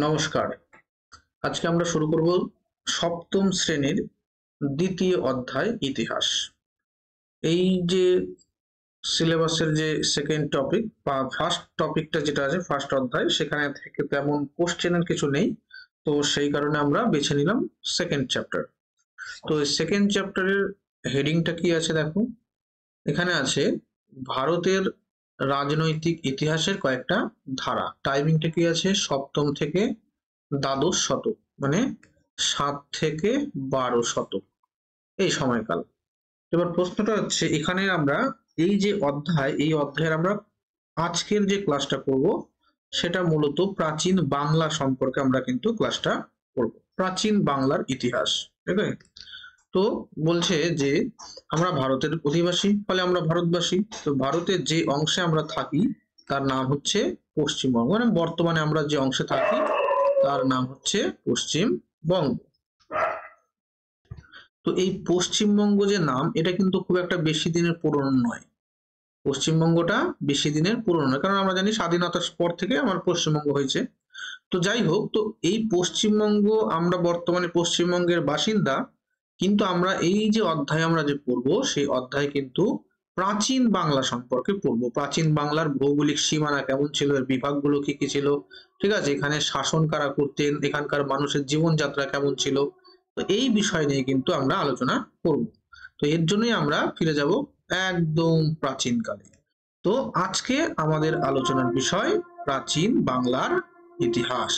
নমস্কার। আজকে আমরা শুরু করব সপ্তম শ্রেণীর দ্বিতীয় অধ্যায় ইতিহাস। এই যে সিলেবাসের যে সেকেন্ড টপিক বা ফার্স্ট টপিকটা যেটা আছে ফার্স্ট অধ্যায়, সেখানে থেকে তেমন কোশ্চেনের কিছু নেই, তো সেই কারণে আমরা বেছে নিলাম সেকেন্ড চ্যাপ্টার। তো সেকেন্ড চ্যাপ্টারের হেডিংটা কি আছে দেখো, এখানে আছে ভারতের রাজনৈতিক ইতিহাসের কয়েকটা ধারা। টাইমিংটা কি আছে, সপ্তম থেকে দ্বাদশ শতক, মানে 7 থেকে 12 শতক এই সময়কাল। এবার প্রশ্নটা হচ্ছে, এখানে আমরা এই যে অধ্যায়, এই অধ্যায়ের আমরা আজকের যে ক্লাসটা করব সেটা মূলত প্রাচীন বাংলা সম্পর্কে আমরা কিন্তু ক্লাসটা করব, প্রাচীন বাংলার ইতিহাস। ঠিক আছে? তো বলছে যে আমরা ভারতের অধিবাসী, ফলে আমরা ভারতবাসী। তো ভারতের যে অংশে আমরা থাকি তার নাম হচ্ছে পশ্চিমবঙ্গ, মানে বর্তমানে আমরা যে অংশে থাকি তার নাম হচ্ছে পশ্চিমবঙ্গ। তো এই পশ্চিমবঙ্গ যে নাম, এটা কিন্তু খুব একটা বেশি দিনের পুরনো নয়। পশ্চিমবঙ্গটা বেশি দিনের পুরনো নয়, কারণ আমরা জানি স্বাধীনতার পর থেকে আমার পশ্চিমবঙ্গ হয়েছে। তো যাই হোক, তো এই পশ্চিমবঙ্গ, আমরা বর্তমানে পশ্চিমবঙ্গের বাসিন্দা, কিন্তু আমরা এই যে অধ্যায় আমরা যে পড়বো সেই অধ্যায় কিন্তু প্রাচীন বাংলা সম্পর্কে পড়বো। প্রাচীন বাংলার ভৌগোলিক সীমানা কেমন ছিল, এর বিভাগগুলো কি কি ছিল, ঠিক আছে, এখানে শাসন কারা করতেন, এখানকার মানুষের জীবনযাত্রা কেমন ছিল, তো এই বিষয় নিয়ে কিন্তু আমরা আলোচনা করব। তো এর জন্যই আমরা ফিরে যাব একদম প্রাচীনকালে। তো আজকে আমাদের আলোচনার বিষয় প্রাচীন বাংলার ইতিহাস।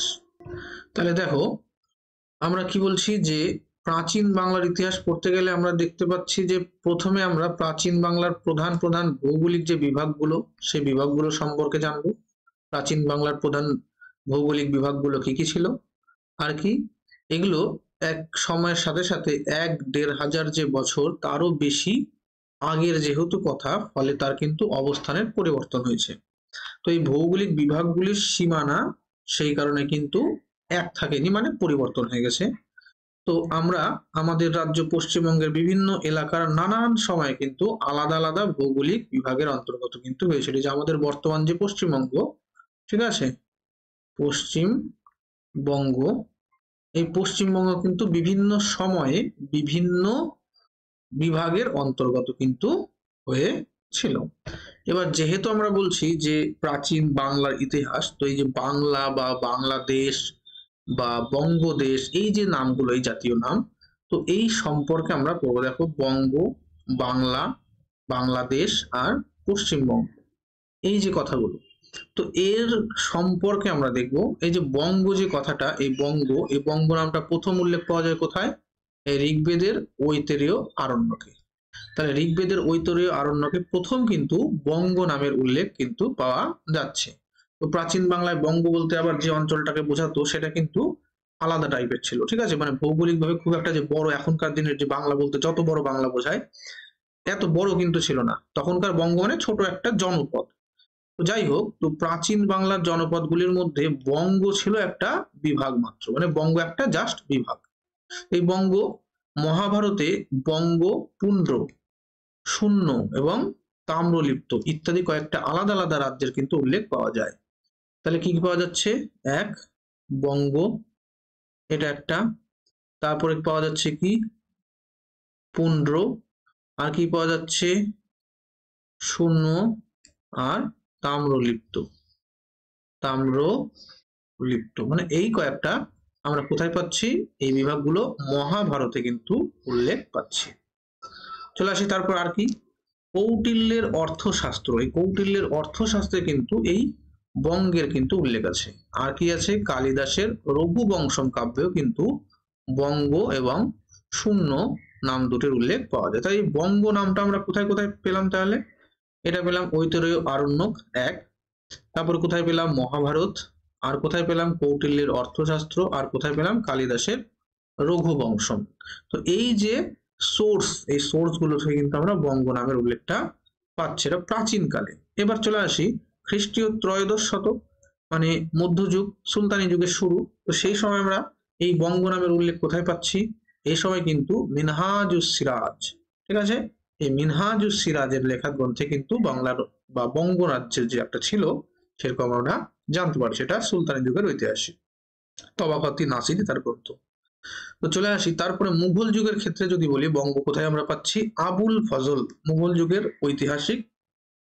তাহলে দেখো, আমরা কি বলছি যে প্রাচীন বাংলার ইতিহাস পড়তে গেলে আমরা দেখতে পাচ্ছি যে প্রথমে আমরা প্রাচীন বাংলার প্রধান প্রধান ভৌগোলিক যে বিভাগগুলো, সেই বিভাগগুলো সম্পর্কে জানবো। প্রাচীন বাংলার প্রধান ভৌগোলিক বিভাগগুলো কি কি ছিল, আর কি এগুলো এক সময়ের সাথে সাথে 1-1.5 হাজার যে বছর তারও বেশি আগের যেহেতু কথা, ফলে তার কিন্তু অবস্থানের পরিবর্তন হয়েছে। তো এই ভৌগোলিক বিভাগগুলির সীমানা সেই কারণে কিন্তু এক থাকেনি, মানে পরিবর্তন হয়ে গেছে। তো আমরা আমাদের রাজ্য পশ্চিমবঙ্গের বিভিন্ন এলাকার নানান সময় কিন্তু আলাদা আলাদা ভৌগোলিক বিভাগের অন্তর্গত কিন্তু হয়েছিল। যে আমাদের বর্তমান যে পশ্চিমবঙ্গ, ঠিক আছে, পশ্চিমবঙ্গ, এই পশ্চিমবঙ্গ কিন্তু বিভিন্ন সময়ে বিভিন্ন বিভাগের অন্তর্গত কিন্তু হয়েছিল। এবার যেহেতু আমরা বলছি যে প্রাচীন বাংলার ইতিহাস, তো এই যে বাংলা বা বাংলাদেশ বা বঙ্গদেশ, এই যে নামগুলো, এই জাতীয় নাম, তো এই সম্পর্কে আমরা পড়বো। দেখো, বঙ্গ, বাংলা, বাংলাদেশ আর পশ্চিমবঙ্গ, এই যে কথাগুলো, তো এর সম্পর্কে আমরা দেখব। এই যে বঙ্গ যে কথাটা, এই বঙ্গ নামটা প্রথম উল্লেখ পাওয়া যায় কোথায়, এই ঋগ্বেদের ঐতরেয় আরণ্যকে। তাহলে ঋগ্বেদের ঐতরেয় আরণ্যকে প্রথম কিন্তু বঙ্গ নামের উল্লেখ কিন্তু পাওয়া যাচ্ছে। তো প্রাচীন বাংলায় বঙ্গ বলতে আবার যে অঞ্চলটাকে বোঝাতো সেটা কিন্তু আলাদা টাইপের ছিল, ঠিক আছে, মানে ভৌগোলিক ভাবে খুব একটা যে বড়, এখনকার দিনের যে বাংলা বলতে যত বড় বাংলা বোঝায় এত বড় কিন্তু ছিল না। তখনকার বঙ্গ মানে ছোট একটা জনপদ। তো যাই হোক, তো প্রাচীন বাংলার জনপদগুলির মধ্যে বঙ্গ ছিল একটা বিভাগ মাত্র, মানে বঙ্গ একটা জাস্ট বিভাগ। এই বঙ্গ মহাভারতে বঙ্গ, পুন্ড্র, শূন্য এবং তাম্রলিপ্ত ইত্যাদি কয়েকটা আলাদা আলাদা রাজ্যের কিন্তু উল্লেখ পাওয়া যায়। তাহলে কি কি পাওয়া যাচ্ছে, এক বঙ্গ, এটা একটা, তারপরে পাওয়া যাচ্ছে কি পুন্ড্র, আর কি পাওয়া যাচ্ছে শূন্য, আর তাম্রলিপ্ত, তাম্রলিপ্ত, মানে এই কয়েকটা আমরা কোথায় পাচ্ছি, এই বিভাগগুলো মহাভারতে কিন্তু উল্লেখ পাচ্ছি। চলে আসি তারপর আর কি, কৌটিল্যের অর্থশাস্ত্র। এই কৌটিল্যের অর্থশাস্ত্রে কিন্তু এই বঙ্গের কিন্তু উল্লেখ আছে। আর কি আছে, কালিদাসের রঘুবংশম কাব্যেও কিন্তু বঙ্গ এবং শূন্য নাম দুটির উল্লেখ পাওয়া যায়। তাই বঙ্গ নামটা আমরা কোথায় কোথায় পেলাম, তাহলে এটা পেলাম ঐতরেয় আরণ্যক এক, তারপর কোথায় পেলাম মহাভারত, আর কোথায় পেলাম কৌটিল্যের অর্থশাস্ত্র, আর কোথায় পেলাম কালিদাসের রঘুবংশম। তো এই যে সোর্স, এই সোর্স গুলো থেকে কিন্তু আমরা বঙ্গ নামের উল্লেখটা পাচ্ছি, এটা প্রাচীনকালে। এবার চলে আসি খ্রিস্টীয় ত্রয়োদশ শতক, মানে মধ্যযুগ, সুলতানি যুগের শুরু। তো সেই সময় আমরা এই বঙ্গ নামের উল্লেখ কোথায় পাচ্ছি, এই সময় কিন্তু মিনহাজুস সিরাজ, ঠিক আছে, এই মিনহাজুস সিরাজের লেখা গ্রন্থে কিন্তু বাংলার বা বঙ্গ রাজ্যের যে একটা ছিল সেরকম আমরা জানতে পারি, সেটা সুলতানি যুগের ঐতিহাসিক। তবাকতি নাসিরি তার গ্রন্থ। তো চলে আসি তারপরে মুঘল যুগের ক্ষেত্রে যদি বলি, বঙ্গ কোথায় আমরা পাচ্ছি? আবুল ফজল, মুঘল যুগের ঐতিহাসিক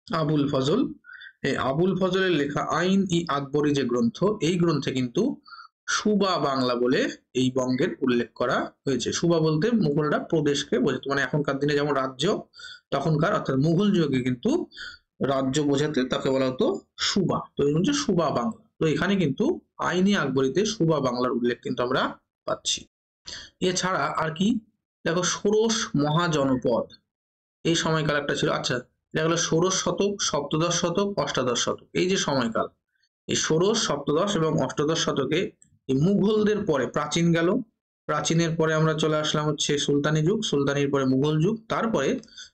আবুল ফজল, এই আবুল ফজলের লেখা আইন ই আকবরী যে গ্রন্থ, এই গ্রন্থে কিন্তু সুবা বাংলা বলে এই বঙ্গের উল্লেখ করা হয়েছে। সুবা বলতে মুঘলরা প্রদেশকে বোঝাতো, মানে এখনকার দিনে যেমন রাজ্য, তখনকার অর্থাৎ মুঘল যুগে কিন্তু রাজ্য বোঝাতে তাকে বলা হতো সুবা, তো এই হচ্ছে সুবা বাংলা। তো এখানে কিন্তু আইনি আকবরীতে সুবা বাংলার উল্লেখ কিন্তু আমরা পাচ্ছি। এছাড়া আর কি, দেখো ষোড়শ মহাজনপদ, এই সময়কাল একটা ছিল। আচ্ছা, এটা হলো ষোড়শ শতক, সপ্তদশ শতক, অষ্টাদশ শতক, এই যে সময়কাল, এই ষোড়শ, সপ্তদশ এবং অষ্টাদশ শতকে এই মুঘলদের পরে প্রাচীন গেল, প্রাচীনের পরে আমরা চলে আসলাম হচ্ছে সুলতানি যুগ, সুলতানির পরে মুঘল যুগ, তারপরে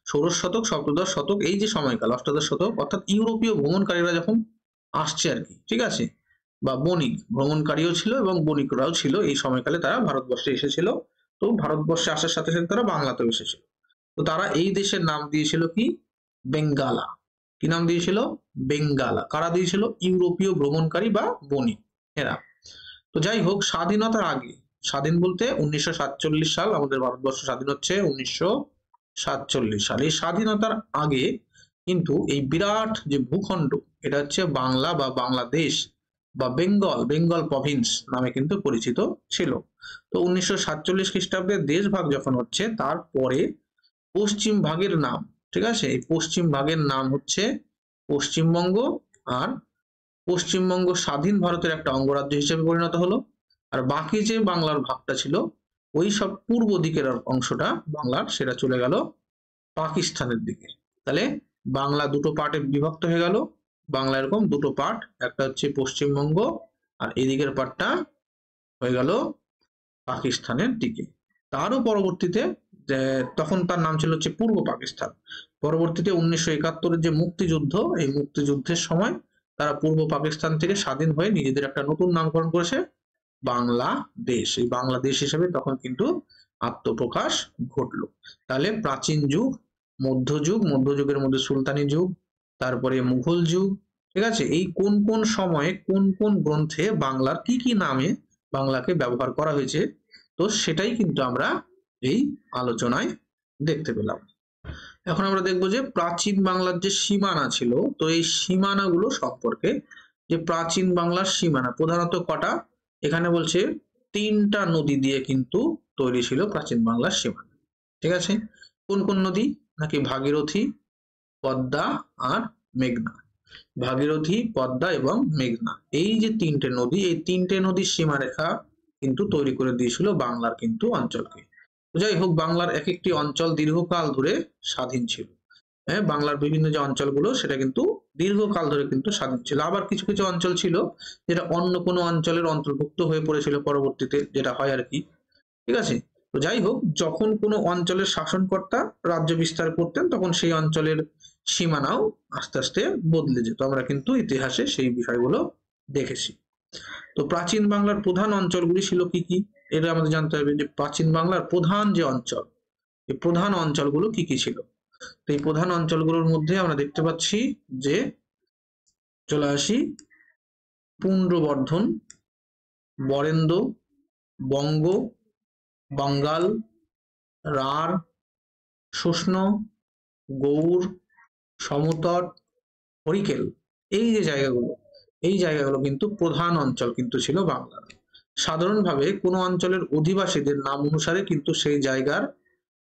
ষোড়শ শতক, সপ্তদশ শতক, এই যে সময়কাল অষ্টাদশ শতক, অর্থাৎ ইউরোপীয় ভ্রমণকারীরা যখন আসছে আর কি, ঠিক আছে, বা বণিক ভ্রমণকারীও ছিল এবং বণিকরাও ছিল, এই সময়কালে তারা ভারতবর্ষে এসেছিল। তো ভারতবর্ষে আসার সাথে সাথে তারা বাংলাতেও এসেছিল। তো তারা এই দেশের নাম দিয়েছিল কি? বেঙ্গালা। কি নাম দিয়েছিল? বেঙ্গালা। কারা দিয়েছিল? ইউরোপীয় ভ্রমণকারী বা বণিক এরা। তো যাই হোক, স্বাধীনতার আগে, স্বাধীন বলতে 1947 সাল, আমাদের ভারতবর্ষ স্বাধীন হচ্ছে 1947 সাল। এই স্বাধীনতার আগে কিন্তু এই বিরাট যে ভূখণ্ড, এটা হচ্ছে বাংলা বা বাংলাদেশ বা বেঙ্গল, বেঙ্গল প্রভিন্স নামে কিন্তু পরিচিত ছিল। তো 1947 খ্রিস্টাব্দে দেশ ভাগ যখন হচ্ছে, তারপরে পশ্চিম ভাগের নাম, ঠিক আছে, এই পশ্চিম ভাগের নাম হচ্ছে পশ্চিমবঙ্গ, আর পশ্চিমবঙ্গ স্বাধীন ভারতের একটা অঙ্গরাজ্য হিসেবে পরিণত হলো। আর বাকি যে বাংলার ভাগটা ছিল, ওই সব পূর্ব দিকের অংশটা বাংলার, সেটা চলে গেল পাকিস্তানের দিকে। তাহলে বাংলা দুটো পার্টে বিভক্ত হয়ে গেল, বাংলা এরকম দুটো পার্ট, একটা হচ্ছে পশ্চিমবঙ্গ আর এদিকের পার্টটা হয়ে গেল পাকিস্তানের দিকে। তারও পরবর্তীতে তখন তার নাম ছিল হচ্ছে পূর্ব পাকিস্তান। পরবর্তীতে 1971 যে মুক্তিযুদ্ধ, এই মুক্তিযুদ্ধের সময় তারা পূর্ব পাকিস্তান থেকে স্বাধীন হয়ে নিজেদের একটা নতুন নামকরণ করেছে বাংলাদেশ। এই বাংলাদেশ হিসেবে তখন কিন্তু আত্মপ্রকাশ ঘটলো। তাহলে প্রাচীন যুগ, মধ্যযুগ, মধ্যযুগের মধ্যে সুলতানি যুগ, তারপরে মুঘল যুগ, ঠিক আছে, এই কোন কোন সময়ে কোন কোন গ্রন্থে বাংলার কি কি নামে বাংলাকে ব্যবহার করা হয়েছে, তো সেটাই কিন্তু আমরা এই আলোচনায় দেখতে পেলাম। এখন আমরা দেখবো যে প্রাচীন বাংলার যে সীমানা ছিল, তো এই সীমানাগুলো সম্পর্কে, যে প্রাচীন বাংলার সীমানা প্রধানত কটা, এখানে বলছে 3টা নদী দিয়ে কিন্তু তৈরি ছিল প্রাচীন বাংলার সীমানা, ঠিক আছে। কোন কোন নদী? নাকি ভাগীরথী, পদ্মা আর মেঘনা। ভাগীরথী, পদ্মা এবং মেঘনা, এই যে 3টে নদী, এই 3টে নদীর সীমারেখা কিন্তু তৈরি করে দিয়েছিল বাংলার কিন্তু অঞ্চলকে। যাই হোক, বাংলার এক একটি অঞ্চল দীর্ঘকাল ধরে স্বাধীন ছিল। হ্যাঁ, বাংলার বিভিন্ন যে অঞ্চলগুলো সেটা কিন্তু দীর্ঘকাল ধরে কিন্তু স্বাধীন ছিল। আবার কিছু কিছু অঞ্চল ছিল যেটা অন্য কোনো অঞ্চলের অন্তর্ভুক্ত হয়ে পড়েছিল পরবর্তীতে, যেটা হয় আর কি, ঠিক আছে। তো যাই হোক, যখন কোনো অঞ্চলের শাসনকর্তা রাজ্য বিস্তার করতেন, তখন সেই অঞ্চলের সীমানাও আস্তে আস্তে বদলে যেত। আমরা কিন্তু ইতিহাসে সেই বিষয়গুলো দেখেছি। তো প্রাচীন বাংলার প্রধান অঞ্চলগুলি ছিল কি কি, এটা আমাদের জানতে হবে, যে প্রাচীন বাংলার প্রধান যে অঞ্চল, এই প্রধান অঞ্চলগুলো কি কি ছিল। তো এই প্রধান অঞ্চলগুলোর মধ্যে আমরা দেখতে পাচ্ছি যে, চলে আসি, পুন্ড্রবর্ধন, বরেন্দ্র, বঙ্গ, বাঙ্গাল, রাঢ়, শুষ্ণ, গৌড়, সমতট, হরিকেল, এই যে জায়গাগুলো, এই জায়গাগুলো কিন্তু প্রধান অঞ্চল কিন্তু ছিল বাংলার। সাধারণভাবে কোনো অঞ্চলের অধিবাসীদের নাম অনুসারে কিন্তু সেই জায়গার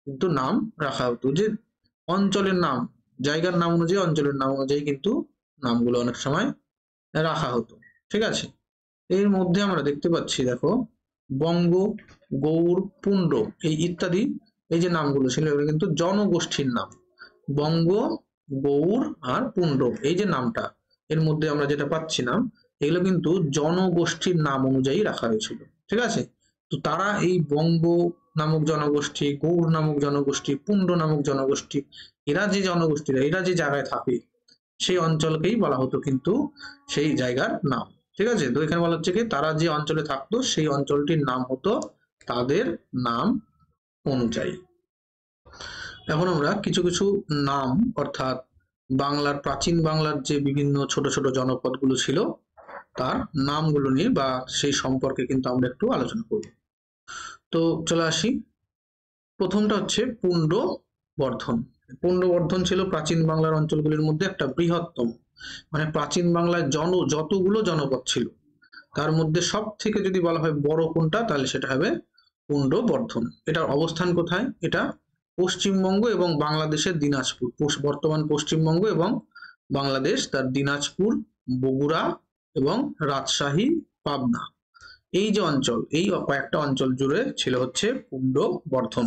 কিন্তু নাম রাখা হতো, যে অঞ্চলের নাম, জায়গার নাম অনুযায়ী, অঞ্চলের নাম অনুযায়ী কিন্তু নামগুলো অনেক সময় রাখা হতো, ঠিক আছে। এর মধ্যে আমরা দেখতে পাচ্ছি, দেখো, বঙ্গ, গৌড়, পুণ্ড, এই ইত্যাদি, এই যে নামগুলো ছিল, এগুলো কিন্তু জনগোষ্ঠীর নাম। বঙ্গ, গৌড় আর পুণ্ড, এই যে নামটা, এর মধ্যে আমরা যেটা পাচ্ছি নাম, এগুলো কিন্তু জনগোষ্ঠীর নাম অনুযায়ী রাখা হয়েছিল, ঠিক আছে। তো তারা এই বঙ্গ নামক জনগোষ্ঠী, গৌড় নামক জনগোষ্ঠী, পুণ্ড নামক জনগোষ্ঠী, এরা যে জনগোষ্ঠীরা, এরা যে জায়গায় থাকে, সেই অঞ্চলকেই বলা হতো কিন্তু সেই জায়গার নাম, ঠিক আছে। তো এখানে বলা হচ্ছে কি, তারা যে অঞ্চলে থাকতো সেই অঞ্চলটির নাম হতো তাদের নাম অনুযায়ী। এখন আমরা কিছু কিছু নাম, অর্থাৎ বাংলার প্রাচীন বাংলার যে বিভিন্ন ছোট ছোট জনপদগুলো ছিল, তার নামগুলো নিয়ে বা সেই সম্পর্কে কিন্তু আমরা একটু আলোচনা করব। তো চলে আসি, প্রথমটা হচ্ছে পুণ্ড্রবর্ধন। পুণ্ড্রবর্ধন ছিল প্রাচীন বাংলার অঞ্চলগুলির মধ্যে একটা বৃহত্তম, মানে প্রাচীন বাংলায় যতগুলো জনপদ ছিল তার মধ্যে সব থেকে যদি বলা হয় বড় কোনটা, তাহলে সেটা হবে পুণ্ড্রবর্ধন। এটার অবস্থান কোথায়? এটা পশ্চিমবঙ্গ এবং বাংলাদেশের দিনাজপুর, বর্তমান পশ্চিমবঙ্গ এবং বাংলাদেশ তার দিনাজপুর, বগুড়া এবং রাজশাহী, পাবনা, এই যে অঞ্চল, এই কয়েকটা অঞ্চল জুড়ে ছিল হচ্ছে পুণ্ড্রবর্ধন।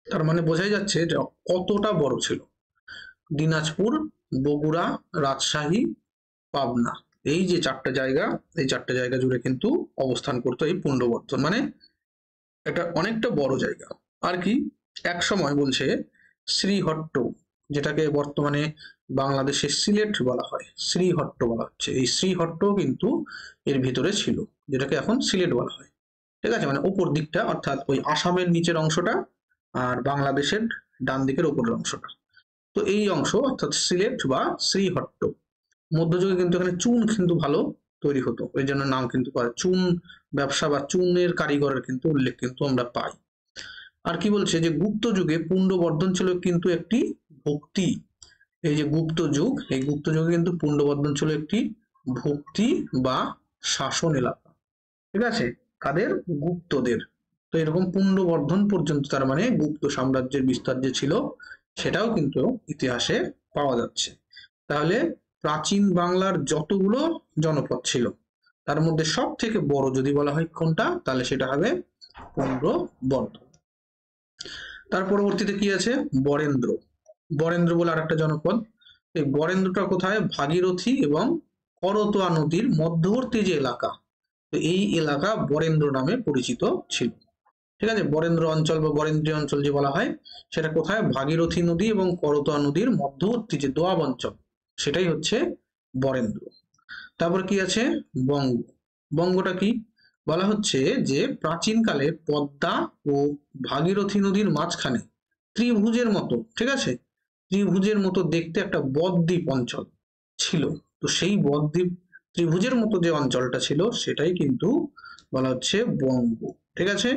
তার মানে বোঝাই যাচ্ছে যে কতটা বড় ছিল। দিনাজপুর, বগুড়া, রাজশাহী, পাবনা, এই যে চারটা জায়গা, এই চারটা জায়গা জুড়ে কিন্তু অবস্থান করতো এই পুণ্ড্রবর্ধন। মানে এটা অনেকটা বড় জায়গা। আর কি, এক সময় বলছে শ্রীহট্ট, যেটাকে বর্তমানে বাংলাদেশের সিলেট বলা হয়, শ্রীহট্ট বলা হচ্ছে, এই শ্রীহট্ট কিন্তু এর ভিতরে ছিল, যেটাকে এখন সিলেট বলা হয়। ঠিক আছে, মানে উপর দিকটা, অর্থাৎ ওই আসামের নিচের অংশটা আর বাংলাদেশের ডান দিকের উপরের অংশটা, তো এই অংশ অর্থাৎ সিলেট বা শ্রীহট্ট। মধ্যযুগে কিন্তু এখানে চুন কিন্তু ভালো তৈরি হতো, ওই জন্য নাম কিন্তু চুন ব্যবসা বা চুনের কারিগরের কিন্তু উল্লেখ কিন্তু আমরা পাই। আর কি বলছে যে গুপ্ত যুগে পুণ্ড্রবর্ধন ছিল কিন্তু একটি ভক্তি, এই যে গুপ্ত যুগ, এই গুপ্ত যুগে কিন্তু পুণ্ড্রবর্ধন ছিল একটি ভক্তি বা শাসন এলাকা। ঠিক আছে, কাদের? গুপ্তদের। তো এরকম পুণ্ড্রবর্ধন পর্যন্ত তার মানে গুপ্ত সাম্রাজ্যের বিস্তার যে ছিল সেটাও কিন্তু ইতিহাসে পাওয়া যাচ্ছে। তাহলে প্রাচীন বাংলার যতগুলো জনপদ ছিল তার মধ্যে সব থেকে বড় যদি বলা হয় কোনটা, তাহলে সেটা হবে পুণ্ড্রবর্ধন। তার পরবর্তীতে কি আছে? বরেন্দ্র। বরেন্দ্র বলে আরেকটা জনপদ। এই বরেন্দ্রটা কোথায়? ভাগীরথী এবং করতোয়া নদীর মধ্যবর্তী যে এলাকা, তো এই এলাকা বরেন্দ্র নামে পরিচিত ছিল। ঠিক আছে, বরেন্দ্র অঞ্চল বা বরেন্দ্রী অঞ্চল যে বলা হয় সেটা কোথায়? ভাগীরথী নদী এবং করতোয়া নদীর মধ্যবর্তী যে দোয়াব অঞ্চল, সেটাই হচ্ছে বরেন্দ্র। তারপর কি আছে? বঙ্গ। বঙ্গটা কি? বলা হচ্ছে যে প্রাচীনকালে পদ্মা ও ভাগীরথী নদীর মাঝখানে ত্রিভুজের মতো, ঠিক আছে, ত্রিভুজের মতো দেখতে একটা বদ্বীপ অঞ্চল ছিল। তো সেই বদ্বীপ ত্রিভুজের মতো যে অঞ্চলটা ছিল সেটাই কিন্তু বলা হচ্ছে বঙ্গ। ঠিক আছে,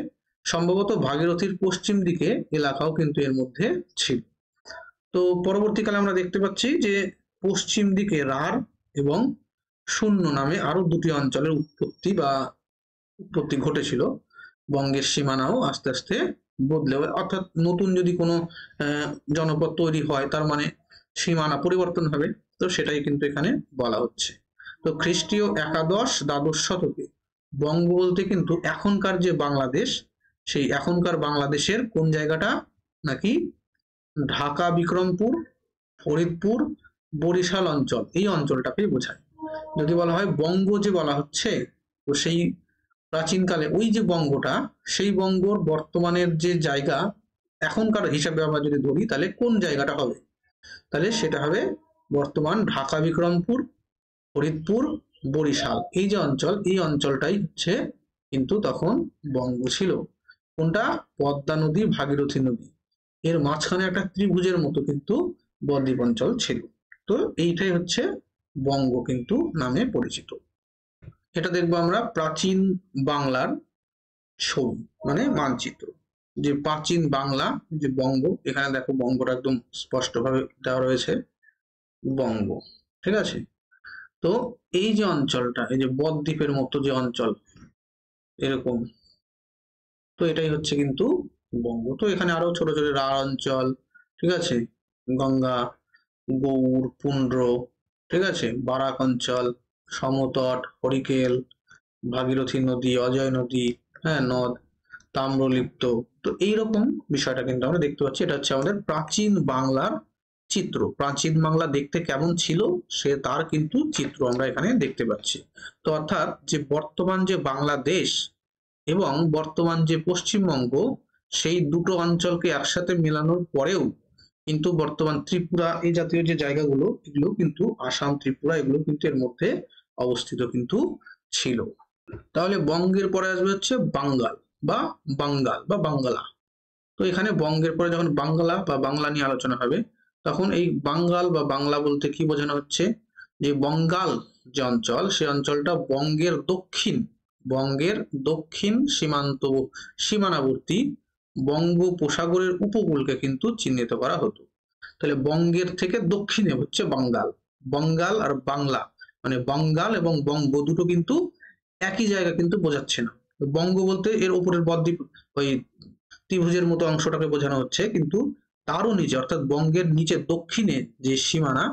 সম্ভবত ভাগীরথীর পশ্চিম দিকে এলাকাও কিন্তু এর মধ্যে ছিল। তো পরবর্তীকালে আমরা দেখতে পাচ্ছি যে পশ্চিম দিকে রাঢ় এবং শূন্য নামে আরো দুটি অঞ্চলের উৎপত্তি ঘটেছিল। বঙ্গের সীমানাও আস্তে আস্তে বদলে, অর্থাৎ নতুন যদি কোনো জনপদ তৈরি হয় তার মানে সীমানা পরিবর্তন হবে, তো সেটাই কিন্তু এখানে বলা হচ্ছে। তো খ্রিস্টীয় একাদশ দ্বাদশ শতকে বঙ্গ বলতে কিন্তু এখনকার যে বাংলাদেশ, সেই এখনকার বাংলাদেশের কোন জায়গাটা? নাকি ঢাকা, বিক্রমপুর, ফরিদপুর, বরিশাল অঞ্চল, এই অঞ্চলটাকেই বোঝায়। যদি বলা হয় বঙ্গ যে বলা হচ্ছে, তো সেই প্রাচীনকালে ওই যে বঙ্গটা, সেই বঙ্গর বর্তমানের যে জায়গা এখনকার হিসাবে আমরা যদি ধরি, তাহলে কোন জায়গাটা হবে? তাহলে সেটা হবে বর্তমান ঢাকা, বিক্রমপুর, ফরিদপুর, বরিশাল, এই যে অঞ্চল, এই অঞ্চলটাই হচ্ছে কিন্তু তখন বঙ্গ ছিল। কোনটা? পদ্মা নদী, ভাগীরথী নদী, এর মাঝখানে একটা ত্রিভুজের মতো কিন্তু বদ্বীপ অঞ্চল ছিল। তো এইটাই হচ্ছে বঙ্গ কিন্তু নামে পরিচিত। এটা দেখবো আমরা প্রাচীন বাংলার ছবি, মানে মানচিত্র, যে প্রাচীন বাংলা যে বঙ্গ, এখানে দেখো বঙ্গটা একদম স্পষ্টভাবে দেওয়া রয়েছে, বঙ্গ। ঠিক আছে, তো এই যে অঞ্চলটা, এই যে বদ্বীপের মতো যে অঞ্চল এরকম, তো এটাই হচ্ছে কিন্তু বঙ্গ। তো এখানে আরো ছোট ছোট রাঢ় অঞ্চল, ঠিক আছে, গঙ্গা, গৌড়, পুন্ড্র, ঠিক আছে, বারাক অঞ্চল, সমতট, হরিকেল, ভাগীরথী নদী, অজয় নদী, হ্যাঁ, নদ, তাম্রলিপ্ত, তো এইরকম বিষয়টা কিন্তু আমরা দেখতে পাচ্ছি। এটা হচ্ছে আমাদের প্রাচীন বাংলার চিত্র। প্রাচীন বাংলা দেখতে কেমন ছিল সে তার কিন্তু চিত্র আমরা এখানে দেখতে পাচ্ছি। তো অর্থাৎ যে বর্তমান যে বাংলাদেশ এবং বর্তমান যে পশ্চিমবঙ্গ, সেই দুটো অঞ্চলকে একসাথে মেলানোর পরেও কিন্তু বর্তমান ত্রিপুরা, এই জাতীয় যে জায়গাগুলো, এগুলো কিন্তু আসাম, ত্রিপুরা, এগুলো কিন্তু এর মধ্যে অবস্থিত কিন্তু ছিল। তাহলে বঙ্গের পরে আসবে হচ্ছে বাঙ্গাল বা বাঙ্গাল বা বাংলা। তো এখানে বঙ্গের পরে যখন বাংলা বা বাংলা নিয়ে আলোচনা হবে, তখন এই বাঙ্গাল বা বাংলা বলতে কি বোঝানো হচ্ছে? যে বঙ্গাল যে অঞ্চল, সেই অঞ্চলটা বঙ্গের দক্ষিণ সীমানাবর্তী বঙ্গোপসাগরের উপকূলকে কিন্তু চিহ্নিত করা হতো। তাহলে বঙ্গের থেকে দক্ষিণে হচ্ছে বাঙ্গাল। বঙ্গাল আর বাংলা মানে বাঙ্গাল এবং বঙ্গ দুটো কিন্তু একই জায়গা কিন্তু বোঝাচ্ছে না। বঙ্গ বলতে এর উপরের বদ্বীপ ওই ত্রিভুজের মতো অংশটাকে বোঝানো হচ্ছে, কিন্তু তারও নিচে অর্থাৎ বঙ্গের নিচে দক্ষিণে যে সীমানা,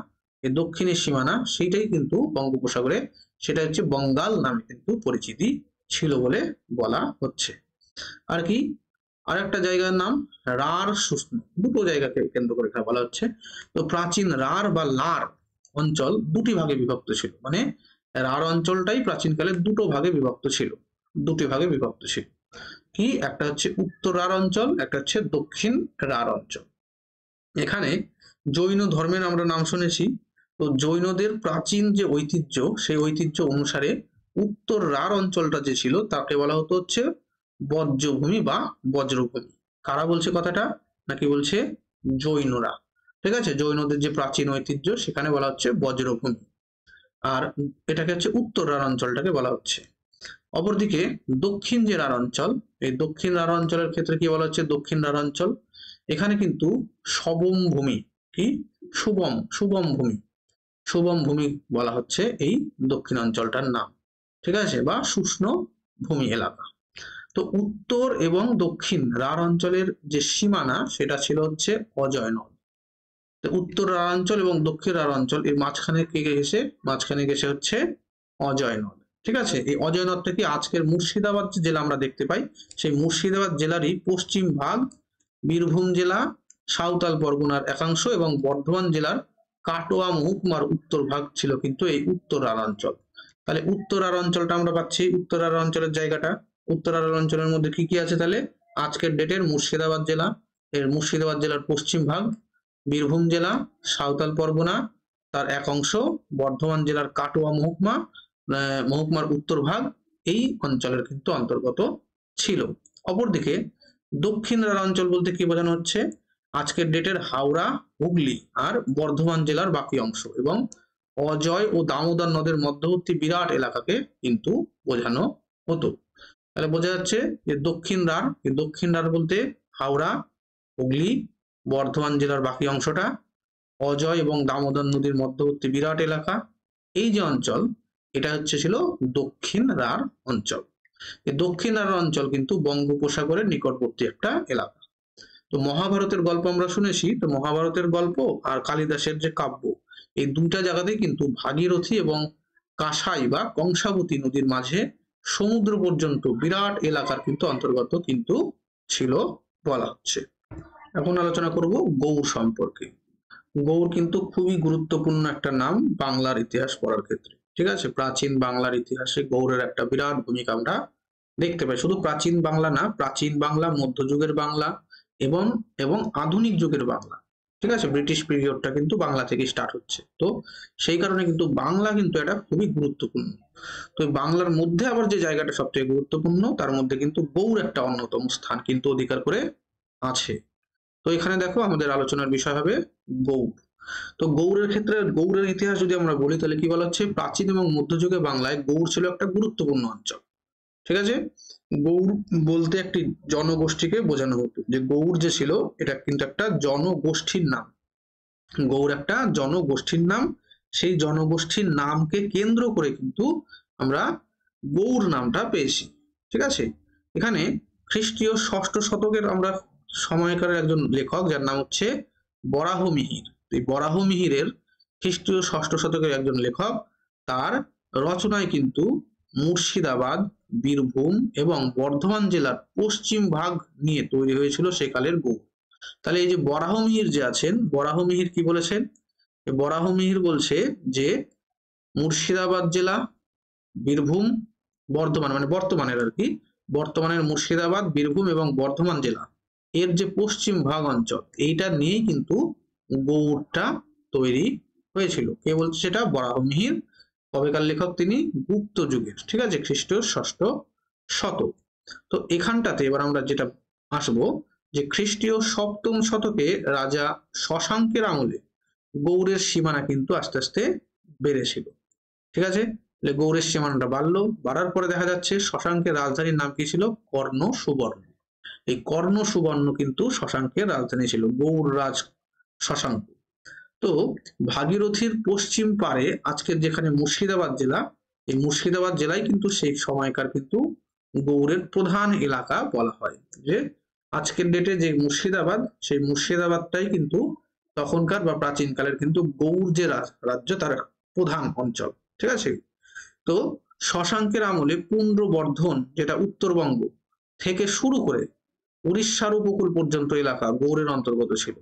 এই দক্ষিণের সীমানা সেইটাই কিন্তু বঙ্গোপসাগরে, সেটা হচ্ছে বঙ্গাল নামে কিন্তু পরিচিতি ছিল বলে বলা হচ্ছে। আর কি আর একটা জায়গার নাম রার শুষ্ণ, দুটো জায়গাকে কেন্দ্র করে বলা হচ্ছে। তো প্রাচীন রার বা লার অঞ্চল দুটি ভাগে বিভক্ত ছিল, মানে রার অঞ্চলটাই প্রাচীনকালে দুটি ভাগে বিভক্ত ছিল। কি একটা হচ্ছে উত্তর রার অঞ্চল, একটা হচ্ছে দক্ষিণ রার অঞ্চল। এখানে জৈন ধর্মের আমরা নাম শুনেছি। তো জৈনদের প্রাচীন যে ঐতিহ্য, সেই ঐতিহ্য অনুসারে উত্তর রার অঞ্চলটা যে ছিল তাকে বলা হতো হচ্ছে বজ্রভূমি বা বজ্রভূমি। কারা বলছে কথাটা? নাকি বলছে জৈনরা। ঠিক আছে, জৈনদের যে প্রাচীন ঐতিহ্য সেখানে বলা হচ্ছে বজ্রভূমি, আর এটাকে হচ্ছে উত্তর রার অঞ্চলটাকে বলা হচ্ছে। অপরদিকে দক্ষিণ যে রার অঞ্চল, এই দক্ষিণ রার অঞ্চলের ক্ষেত্রে কি বলা হচ্ছে দক্ষিণ রার অঞ্চল, এখানে কিন্তু শবম ভূমি, কি শুভম ভূমি বলা হচ্ছে এই দক্ষিণ অঞ্চলটার নাম। ঠিক আছে, বা শুষ্ণ ভূমি এলাকা। তো উত্তর এবং দক্ষিণ রার অঞ্চলের যে সীমানা সেটা ছিল হচ্ছে অজয় নদ। তো উত্তর রার অঞ্চল এবং দক্ষিণ রার অঞ্চল এর মাঝখানে গেছে হচ্ছে অজয় নদ। ঠিক আছে, এই অজয় নদটা কি আজকের মুর্শিদাবাদ জেলা আমরা দেখতে পাই, সেই মুর্শিদাবাদ জেলারই পশ্চিম ভাগ, বীরভূম জেলা, সাঁওতাল পরগনার একাংশ এবং বর্ধমান জেলার কাটোয়া মহকুমার উত্তর ভাগ ছিল কিন্তু এই উত্তরার অঞ্চল। তাহলে উত্তরার অঞ্চলটা আমরা পাচ্ছি, উত্তরার অঞ্চলের জায়গাটা, উত্তরার অঞ্চলের মধ্যে কি কি আছে তাহলে আজকের ডেটের মুর্শিদাবাদ জেলা, এর মুর্শিদাবাদ জেলার পশ্চিম ভাগ, বীরভূম জেলা, সাঁওতাল পরগনা তার এক অংশ, বর্ধমান জেলার কাটোয়া মহকুমার উত্তর ভাগ এই অঞ্চলের কিন্তু অন্তর্গত ছিল। অপরদিকে দক্ষিণ রার অঞ্চল বলতে কি বোঝানো হচ্ছে আজকের ডেটের হাওড়া, হুগলি আর বর্ধমান জেলার বাকি অংশ এবং অজয় ও দামোদর নদের মধ্যবর্তী বিরাট এলাকাকে কিন্তু বোঝানো হতো। তাহলে বোঝা যাচ্ছে যে দক্ষিণ রার বলতে হাওড়া, হুগলি, বর্ধমান জেলার বাকি অংশটা, অজয় এবং দামোদর নদীর মধ্যবর্তী বিরাট এলাকা, এই যে অঞ্চল এটা ছিল দক্ষিণ রার অঞ্চল। এই দক্ষিণ রার অঞ্চল কিন্তু বঙ্গোপসাগরের নিকটবর্তী একটা এলাকা। তো মহাভারতের গল্প আমরা শুনেছি, তো মহাভারতের গল্প আর কালিদাসের যে কাব্য, এই দুইটা জায়গাতেই কিন্তু ভাগীরথী এবং কাঁসাই বা কংসাবতী নদীর মাঝে সমুদ্র পর্যন্ত বিরাট এলাকার কিন্তু অন্তর্গত কিন্তু ছিল বলা হচ্ছে। এখন আলোচনা করব গৌড় সম্পর্কে। গৌড় কিন্তু খুবই গুরুত্বপূর্ণ একটা নাম বাংলার ইতিহাস পড়ার ক্ষেত্রে। ঠিক আছে, প্রাচীন বাংলার ইতিহাসে গৌড়ের একটা বিরাট ভূমিকা আমরা দেখতে পাই। শুধু প্রাচীন বাংলা না, প্রাচীন বাংলা, মধ্যযুগের বাংলা এবং আধুনিক যুগের বাংলা। ঠিক আছে, ব্রিটিশ পিরিয়ডটা কিন্তু বাংলা থেকে স্টার্ট হচ্ছে। তো সেই কারণে কিন্তু বাংলা কিন্তু এটা খুবই গুরুত্বপূর্ণ। তো বাংলার মধ্যে আবার যে জায়গাটা সবচেয়ে গুরুত্বপূর্ণ তার মধ্যে কিন্তু গৌড় একটা অন্যতম স্থান কিন্তু অধিকার করে আছে। তো এখানে দেখো আমাদের আলোচনার বিষয় হবে গৌড়। তো গৌড়ের ক্ষেত্রে গৌড়ের ইতিহাস যদি আমরা বলি তাহলে কি বলা হচ্ছে প্রাচীন এবং মধ্যযুগে বাংলায় গৌড় ছিল একটা গুরুত্বপূর্ণ অঞ্চল। ঠিক আছে, গৌড় বলতে একটি জনগোষ্ঠীকে বোঝানো হতো, যে গৌড় যে ছিল এটা কিন্তু একটা জনগোষ্ঠীর নাম। গৌড় একটা জনগোষ্ঠীর নাম, সেই জনগোষ্ঠীর নামকে কেন্দ্র করে কিন্তু আমরা গৌড় নামটা পেয়েছি। ঠিক আছে, এখানে খ্রিস্টীয় 6ষ্ঠ শতকের আমরা সময়কারের একজন লেখক যার নাম হচ্ছে বরাহ মিহির। এই বরাহ মিহিরের খ্রিস্টীয় 6ষ্ঠ শতকের একজন লেখক, তার রচনায় কিন্তু মুর্শিদাবাদ, বীরভূম এবং বর্ধমান জেলার পশ্চিম ভাগ নিয়ে তৈরি হয়েছিল সেকালের গৌড়। তাহলে এই যে বরাহ মিহির যে আছেন, বরাহ মিহির কি বলেছেন? বরাহ মিহির বলছে যে মুর্শিদাবাদ জেলা, বীরভূম, বর্ধমান মানে বর্তমানের আর কি, বর্তমানের মুর্শিদাবাদ, বীরভূম এবং বর্ধমান জেলা এর যে পশ্চিম ভাগ অঞ্চল এইটা নিয়েই কিন্তু গৌড়টা তৈরি হয়েছিল। কে বলছে সেটা? বরাহ মিহির। কবেকার লেখক? তিনি গুপ্ত যুগের। ঠিক আছে, খ্রিস্টীয় 6ষ্ঠ শতক। তো এখানটাতে এবার আমরা যেটা আসবো যে খ্রিস্টীয় 7ম শতকে রাজা শশাঙ্কের আমলে গৌড়ের সীমানা কিন্তু আস্তে আস্তে বেড়েছিল। ঠিক আছে, গৌড়ের সীমানাটা বাড়ার পরে দেখা যাচ্ছে শশাঙ্কের রাজধানীর নাম কি ছিল? কর্ণ সুবর্ণ। এই কর্ণ সুবর্ণ কিন্তু শশাঙ্কের রাজধানী ছিল, গৌড় রাজ শশাঙ্ক। তো ভাগীরথীর পশ্চিম পারে আজকের যেখানে মুর্শিদাবাদ জেলা, এই মুর্শিদাবাদ জেলায় কিন্তু সেই সময়কার কিন্তু গৌড়ের প্রধান এলাকা বলা হয়। যে আজকের ডেটে যে মুর্শিদাবাদ, সেই মুর্শিদাবাদটাই কিন্তু তখনকার বা প্রাচীনকালের কিন্তু গৌড় যে রাজ্য তার প্রধান অঞ্চল। ঠিক আছে, তো শশাঙ্কের আমলে পুন্ড্রবর্ধন যেটা উত্তরবঙ্গ থেকে শুরু করে উড়িষ্যার উপকূল পর্যন্ত এলাকা গৌড়ের অন্তর্গত ছিল।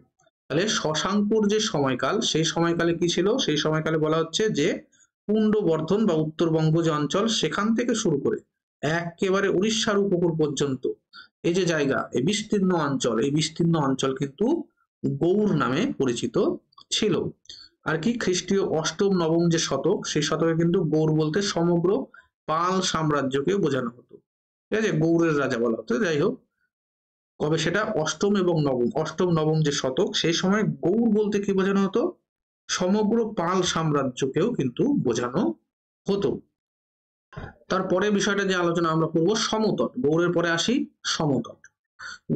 তাহলে শশাঙ্কুর যে সময়কাল, সেই সময়কালে কি ছিল? সেই সময়কালে বলা হচ্ছে যে পুন্ড্রবর্ধন বা উত্তরবঙ্গ যে অঞ্চল, সেখান থেকে শুরু করে একেবারে উড়িষ্যার উপকূল পর্যন্ত এই যে জায়গা, এই বিস্তীর্ণ অঞ্চল, এই বিস্তীর্ণ অঞ্চল কিন্তু গৌড় নামে পরিচিত ছিল। আর কি খ্রিস্টীয় অষ্টম নবম যে শতক, সেই শতকে কিন্তু গৌড় বলতে সমগ্র পাল সাম্রাজ্যকে বোঝানো হতো। ঠিক আছে, গৌড়ের রাজা বলা হতো। যাই হোক, কবে সেটা? অষ্টম এবং নবম, অষ্টম নবম যে শতক, সেই সময় গৌড় বলতে কি বোঝানো হতো? সমগ্র পাল সাম্রাজ্যকেও কিন্তু বোঝানো হতো। তারপরে বিষয়টা যে আলোচনা আমরা করবো সমতট। গৌড়ের পরে আসি সমতট।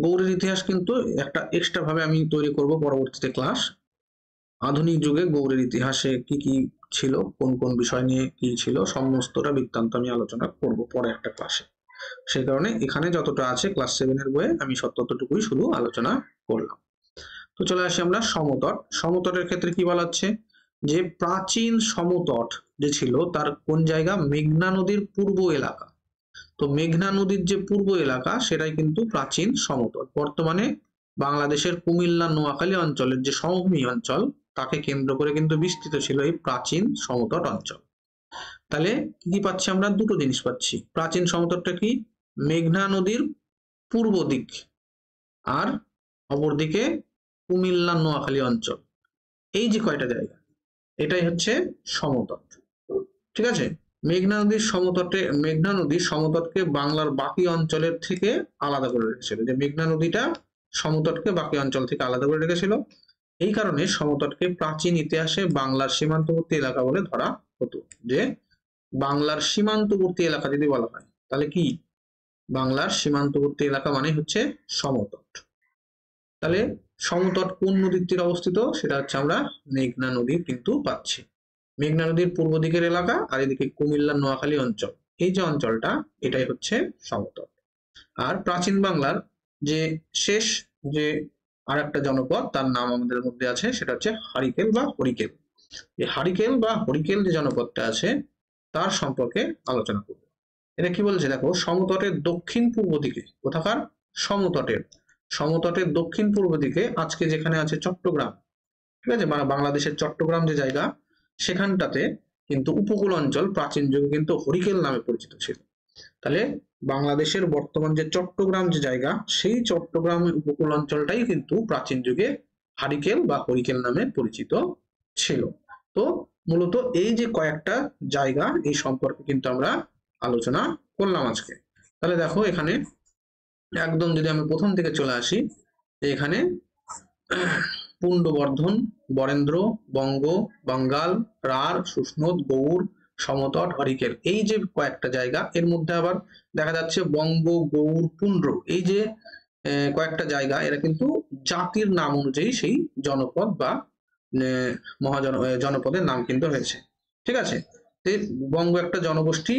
গৌড়ের ইতিহাস কিন্তু একটা এক্সট্রা ভাবে আমি তৈরি করব পরবর্তীতে ক্লাস। আধুনিক যুগে গৌড়ের ইতিহাসে কি কি ছিল, কোন কোন বিষয় নিয়ে কি ছিল, সমস্তটা বৃত্তান্ত আমি আলোচনা করব পরে একটা ক্লাসে। সেই কারণে এখানে যতটা আছে ক্লাস 7 এর বইয়ে আমি ততটুকুই শুধু আলোচনা করলাম। তো চলে আসি আমরা সমতট। সমতটের ক্ষেত্রে কি বলা হচ্ছে? যে প্রাচীন সমতট যে ছিল তার কোন জায়গা? মেঘনা নদীর পূর্ব এলাকা। তো মেঘনা নদীর যে পূর্ব এলাকা সেটাই কিন্তু প্রাচীন সমতট। বর্তমানে বাংলাদেশের কুমিল্লা নোয়াখালী অঞ্চলের যে সমভূমি অঞ্চল, তাকে কেন্দ্র করে কিন্তু বিস্তৃত ছিল এই প্রাচীন সমতট অঞ্চল। তাহলে কি পাচ্ছি আমরা? দুটো জিনিস পাচ্ছি। প্রাচীন সমতটটা কি? মেঘনা নদীর পূর্ব দিক, আর অপরদিকে কুমিল্লা নোয়াখালী অঞ্চল। এই যে কয়টা জায়গা, এটাই হচ্ছে সমতট। ঠিক আছে, মেঘনা নদীর সমতটকে বাংলার বাকি অঞ্চলের থেকে আলাদা করে রেখেছিল। যে মেঘনা নদীটা সমতটকে বাকি অঞ্চল থেকে আলাদা করে রেখেছিল, এই কারণে সমতটকে প্রাচীন ইতিহাসে বাংলার সীমান্তবর্তী এলাকা বলে ধরা হতো। যে বাংলার সীমান্তবর্তী এলাকা যদি বলা হয়, তাহলে কি? বাংলার সীমান্তবর্তী এলাকা মানে হচ্ছে সমতট। তাহলে সমতট কোন নদীর তীরে অবস্থিত? সেটা হচ্ছে আমরা মেঘনা নদী কিন্তু পাচ্ছি। মেঘনা নদীর পূর্ব দিকের এলাকা, আর এদিকে কুমিল্লা নোয়াখালী অঞ্চল, এই যে অঞ্চলটা, এটাই হচ্ছে সমতট। আর প্রাচীন বাংলার যে শেষ যে আর একটা জনপদ, তার নাম আমাদের মধ্যে আছে, সেটা হচ্ছে হারিকেল বা হরিকেল। এই হারিকেল বা হরিকেল যে জনপদটা আছে, তার সম্পর্কে আলোচনা করব। এটা কি বলছে দেখো, সমতটের দক্ষিণ পূর্ব দিকে, কোথাকার? সমতটের দক্ষিণ পূর্ব দিকে আজকে যেখানে আছে চট্টগ্রাম, ঠিক আছে, বাংলাদেশের চট্টগ্রাম যে জায়গা, সেখানটাতে কিন্তু উপকূল অঞ্চল প্রাচীন যুগে কিন্তু হরিকেল নামে পরিচিত ছিল। তাহলে বাংলাদেশের বর্তমান যে চট্টগ্রাম যে জায়গা, সেই চট্টগ্রামের উপকূল অঞ্চলটাই কিন্তু প্রাচীন যুগে হারিকেল বা হরিকেল নামে পরিচিত ছিল। তো মূলত এই যে কয়েকটা জায়গা, এই সম্পর্কে কিন্তু আমরা আলোচনা করলাম আজকে। তাহলে দেখো এখানে একদম যদি আমি প্রথম থেকে চলে আসি, এখানে পুন্ডবর্ধন, বরেন্দ্র, বঙ্গ, বাঙ্গাল, রাঢ়, সুস্নোদ, গৌড়, সমতট, হরিকেল, এই যে কয়েকটা জায়গা, এর মধ্যে আবার দেখা যাচ্ছে বঙ্গ, গৌড়, পুন্ড্র, এই যে কয়েকটা জায়গা, এরা কিন্তু জাতির নাম অনুযায়ী সেই জনপদ বা জনপদের নাম কিন্তু হয়েছে। ঠিক আছে, বঙ্গ একটা জনগোষ্ঠী,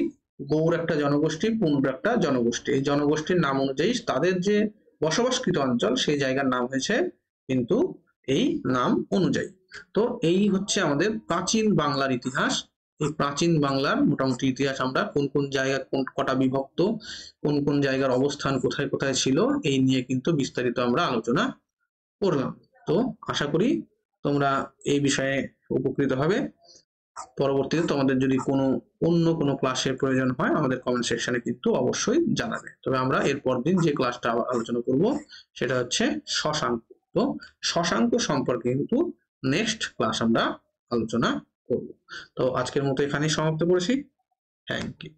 গৌড় একটা জনগোষ্ঠী, পুন্ড্র একটা জনগোষ্ঠী। এই জনগোষ্ঠীর নাম অনুযায়ী তাদের যে বসবাসকৃত অঞ্চল, সেই জায়গার নাম হয়েছে কিন্তু এই নাম অনুযায়ী। তো এই হচ্ছে আমাদের প্রাচীন বাংলার ইতিহাস। এই প্রাচীন বাংলার মোটামুটি ইতিহাস আমরা কোন কোন জায়গা, কোন কটা বিভক্ত, কোন কোন জায়গার অবস্থান কোথায় কোথায় ছিল, এই নিয়ে কিন্তু বিস্তারিত আমরা আলোচনা করলাম। তো আশা করি তোমরা এই বিষয়ে উপকৃত হবে। পরবর্তীতে তোমাদের যদি অন্য কোনো ক্লাসের প্রয়োজন হয়, আমাদের কমেন্ট সেকশনে কিন্তু অবশ্যই জানাবে। তবে আমরা এরপর দিন যে ক্লাসটা আলোচনা করব, সেটা হচ্ছে শশাঙ্ক। তো শশাঙ্ক সম্পর্কে কিন্তু নেক্সট ক্লাস আমরা আলোচনা করব। তো আজকের মতো এখানেই সমাপ্ত করেছি। Thank you.